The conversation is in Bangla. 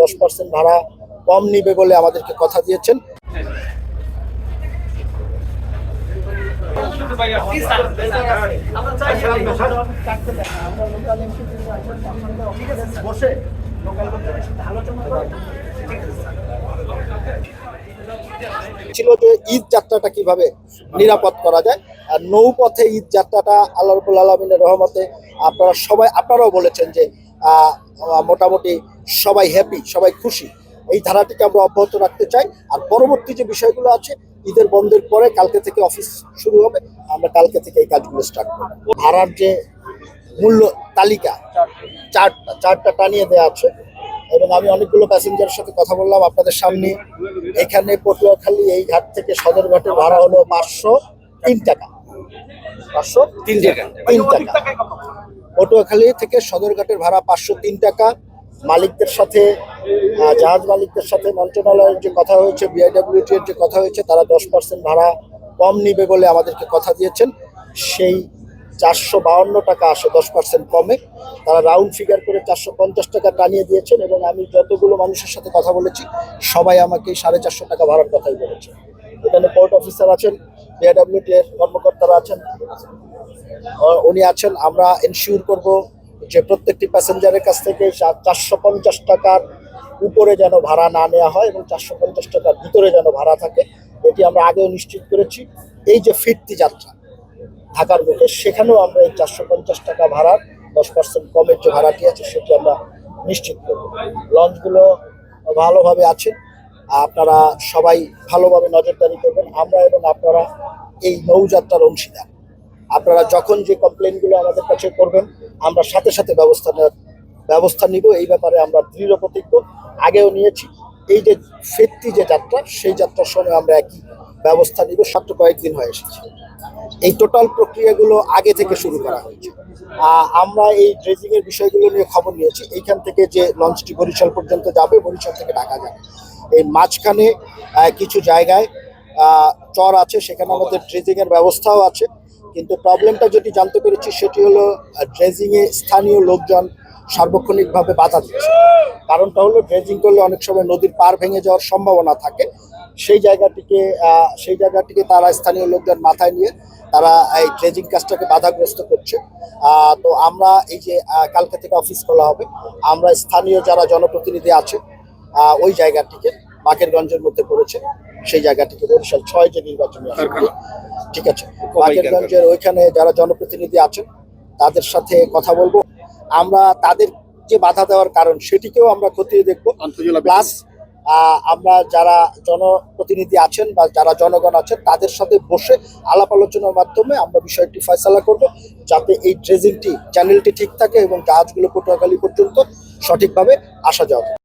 10% ভাড়া কম নিবে বলে আমাদেরকে কথা দিয়েছেন। ছিল যে ঈদ যাত্রাটা কিভাবে নিরাপদ করা যায়, আর নৌপথে ঈদ যাত্রাটা আল্লাহ রাব্বুল আলামিনের রহমতে আপনারাও বলেছেন যে মোটামুটি সবাই হ্যাপি, সবাই খুশি। এই ধারাটিকে আমরা অব্যাহত রাখতে চাই। আর পরবর্তী যে বিষয়গুলো আছে, ঈদের বন্ধের পরে কালকে থেকে অফিস শুরু হবে, আমরা কালকে থেকে এই কাজগুলো স্টার্ট করব। ভাড়ার যে মূল্য তালিকা চার্টটা টানিয়ে দেওয়া আছে, এবং আমি অনেকগুলো প্যাসেঞ্জারের সাথে কথা বললাম আপনাদের সামনে। এখানে পটুয়াখালী এই ঘাট থেকে সদরঘাটের ভাড়া হলো 503 টাকা। 503 টাকা। পটুয়াখালী থেকে সদরঘাটের ভাড়া 503 টাকা। মালিকদের সাথে, জাহাজ মালিকদের সাথে মন্ত্রণালয়ের যে কথা হয়েছে, বিআইডব্লিউটি এর যে কথা হয়েছে, তারা 10% ভাড়া কম নিবে বলে আমাদেরকে কথা দিয়েছেন। সেই 452 টাকা আসে 10% কমে। তারা রাউন্ড ফিগার করে 450 টাকা টানিয়ে দিয়েছেন, এবং আমি যতগুলো মানুষের সাথে কথা বলেছি সবাই আমাকে 450 টাকা ভাড়ার কথাই বলেছে। এখানে পোর্ট অফিসার আছেন, বিআইডব্লিউটি এর কর্মকর্তারা আছেন, উনি আছেন। আমরা এনশিওর করব যে প্রত্যেকটি প্যাসেঞ্জারের কাছ থেকে 450 টাকার উপরে যেন ভাড়া না নেওয়া হয়, এবং 450 টাকার ভিতরে যেন ভাড়া থাকে। এটি আমরা আগেও নিশ্চিত করেছি। এই যে ফিরতি যাত্রা ঢাকার বুকে, সেখানেও আমরা এই 450 টাকা ভাড়ার 10% কমের যে ভাড়াটি আছে সেটি আমরা নিশ্চিত করব। লঞ্চগুলো ভালোভাবে আছে, আপনারা সবাই ভালোভাবে নজরদারি করবেন। আমরা এবং আপনারা এই নৌযাত্রার অংশীদার। আপনারা যখন যে কমপ্লেনগুলো আমাদের কাছে করবেন, আমরা সাথে সাথে ব্যবস্থা নিব। এই ব্যাপারে আমরা দৃঢ় প্রতিজ্ঞ, আগেও নিয়েছি। এই যে ফিরতি যে যাত্রা, সেই যাত্রার সময় আমরা একই ব্যবস্থা নিব। মাত্র কয়েকদিন হয়ে এসেছে। এই টোটাল প্রক্রিয়াগুলো আগে থেকে শুরু করা হয়েছে। আমরা এই ড্রেজিংয়ের বিষয়গুলো নিয়ে খবর নিয়েছি। এইখান থেকে যে লঞ্চটি বরিশাল পর্যন্ত যাবে, বরিশাল থেকে ঢাকা যাবে, এই মাঝখানে কিছু জায়গায় চর আছে, সেখানে আমাদের ড্রেজিংয়ের ব্যবস্থাও আছে। কিন্তু প্রবলেমটা যেটি জানতে পেরেছি সেটি হলো ড্রেজিংয়ে স্থানীয় লোকজন সার্বক্ষণিকভাবে বাধা দিচ্ছে। কারণটা হলো ড্রেজিং করলে অনেক সময় নদীর পাড় ভেঙে যাওয়ার সম্ভাবনা থাকে। সেই জায়গাটিকে তারা স্থানীয় লোকজন মাথায় নিয়ে তারা এই ড্রেজিং কাজটাকে বাধাগ্রস্ত করছে। তো আমরা এই যে কালকে থেকে অফিস খোলা হবে, আমরা স্থানীয় যারা জনপ্রতিনিধি আছে ওই জায়গাটিকে, বাকেরগঞ্জের মধ্যে পড়েছে, সেই জায়গাটিকে বরিশাল 6 যে নির্বাচনী আসনটি, ঠিক আছে, বাকেরগঞ্জের ওইখানে যারা জনপ্রতিনিধি আছেন তাদের সাথে কথা বলবো। আমরা তাদের যে বাধা দেওয়ার কারণ সেটিকেও আমরা খতিয়ে দেখবো। প্লাস আমরা যারা জনপ্রতিনিধি আছেন বা যারা জনগণ আছেন তাদের সাথে বসে আলাপ আলোচনার মাধ্যমে আমরা বিষয়টি ফয়সালা করব, যাতে এই ড্রেজিংটি চ্যানেলটি ঠিক থাকে এবং জাহাজগুলো পটুয়াখালী পর্যন্ত সঠিকভাবে আসা যাওয়া।